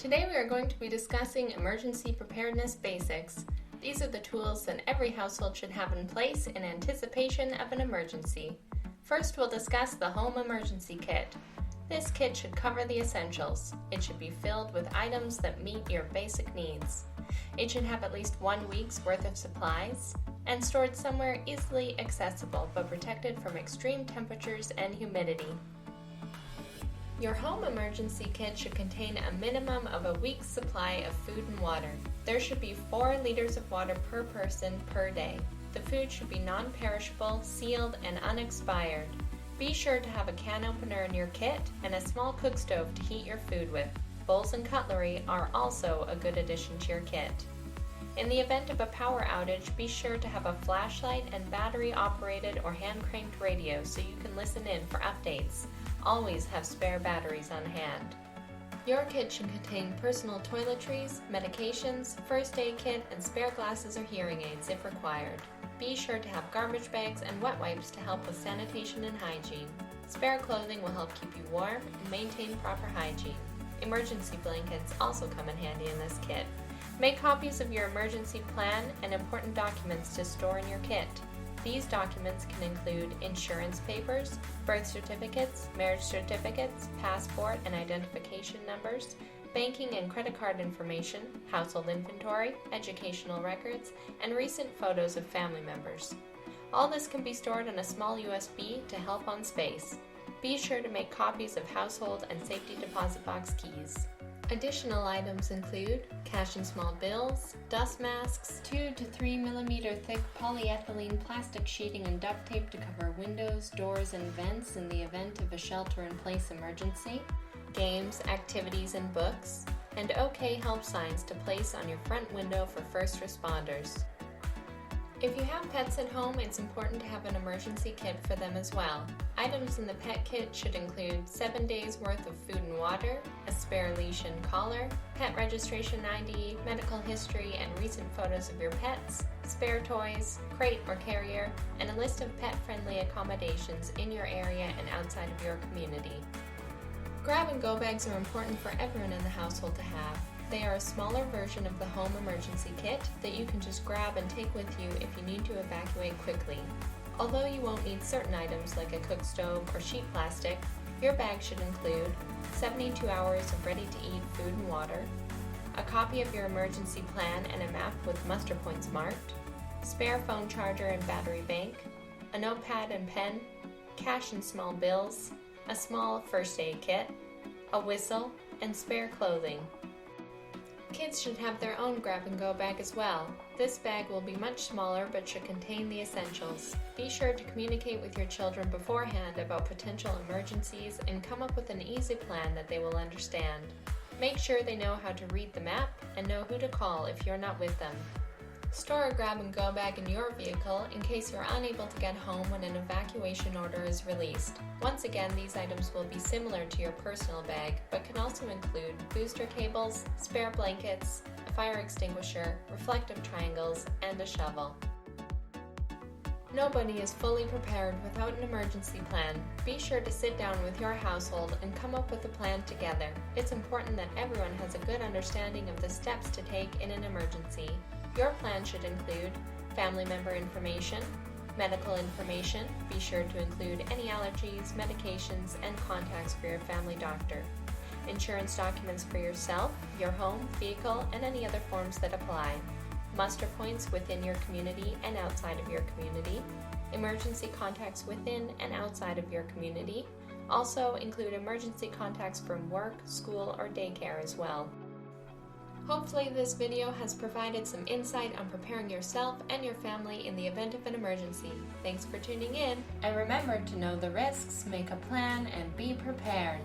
Today we are going to be discussing emergency preparedness basics. These are the tools that every household should have in place in anticipation of an emergency. First, we'll discuss the home emergency kit. This kit should cover the essentials. It should be filled with items that meet your basic needs. It should have at least 1 week's worth of supplies and stored somewhere easily accessible but protected from extreme temperatures and humidity. Your home emergency kit should contain a minimum of a week's supply of food and water. There should be 4 liters of water per person per day. The food should be non-perishable, sealed, and unexpired. Be sure to have a can opener in your kit and a small cook stove to heat your food with. Bowls and cutlery are also a good addition to your kit. In the event of a power outage, be sure to have a flashlight and battery-operated or hand-cranked radio so you can listen in for updates. Always have spare batteries on hand. Your kit should contain personal toiletries, medications, first aid kit, and spare glasses or hearing aids if required. Be sure to have garbage bags and wet wipes to help with sanitation and hygiene. Spare clothing will help keep you warm and maintain proper hygiene. Emergency blankets also come in handy in this kit. Make copies of your emergency plan and important documents to store in your kit. These documents can include insurance papers, birth certificates, marriage certificates, passport and identification numbers, banking and credit card information, household inventory, educational records, and recent photos of family members. All this can be stored on a small USB to help on space. Be sure to make copies of household and safety deposit box keys. Additional items include cash and small bills, dust masks, 2 to 3 millimeter thick polyethylene plastic sheeting and duct tape to cover windows, doors, and vents in the event of a shelter-in-place emergency, games, activities, and books, and OK help signs to place on your front window for first responders. If you have pets at home, it's important to have an emergency kit for them as well. Items in the pet kit should include 7 days worth of food and water, a spare leash and collar, pet registration ID, medical history and recent photos of your pets, spare toys, crate or carrier, and a list of pet-friendly accommodations in your area and outside of your community. Grab-and-go bags are important for everyone in the household to have. They are a smaller version of the home emergency kit that you can just grab and take with you if you need to evacuate quickly. Although you won't need certain items like a cook stove or sheet plastic, your bag should include 72 hours of ready-to-eat food and water, a copy of your emergency plan and a map with muster points marked, spare phone charger and battery bank, a notepad and pen, cash and small bills, a small first aid kit, a whistle, and spare clothing. Kids should have their own grab-and-go bag as well. This bag will be much smaller but should contain the essentials. Be sure to communicate with your children beforehand about potential emergencies and come up with an easy plan that they will understand. Make sure they know how to read the map and know who to call if you're not with them. Store a grab-and-go bag in your vehicle in case you're unable to get home when an evacuation order is released. Once again, these items will be similar to your personal bag, but can also include booster cables, spare blankets, a fire extinguisher, reflective triangles, and a shovel. Nobody is fully prepared without an emergency plan. Be sure to sit down with your household and come up with a plan together. It's important that everyone has a good understanding of the steps to take in an emergency. Your plan should include family member information, medical information, be sure to include any allergies, medications, and contacts for your family doctor, insurance documents for yourself, your home, vehicle, and any other forms that apply, muster points within your community and outside of your community, emergency contacts within and outside of your community. Also include emergency contacts from work, school, or daycare as well. Hopefully this video has provided some insight on preparing yourself and your family in the event of an emergency. Thanks for tuning in, and remember to know the risks, make a plan, and be prepared.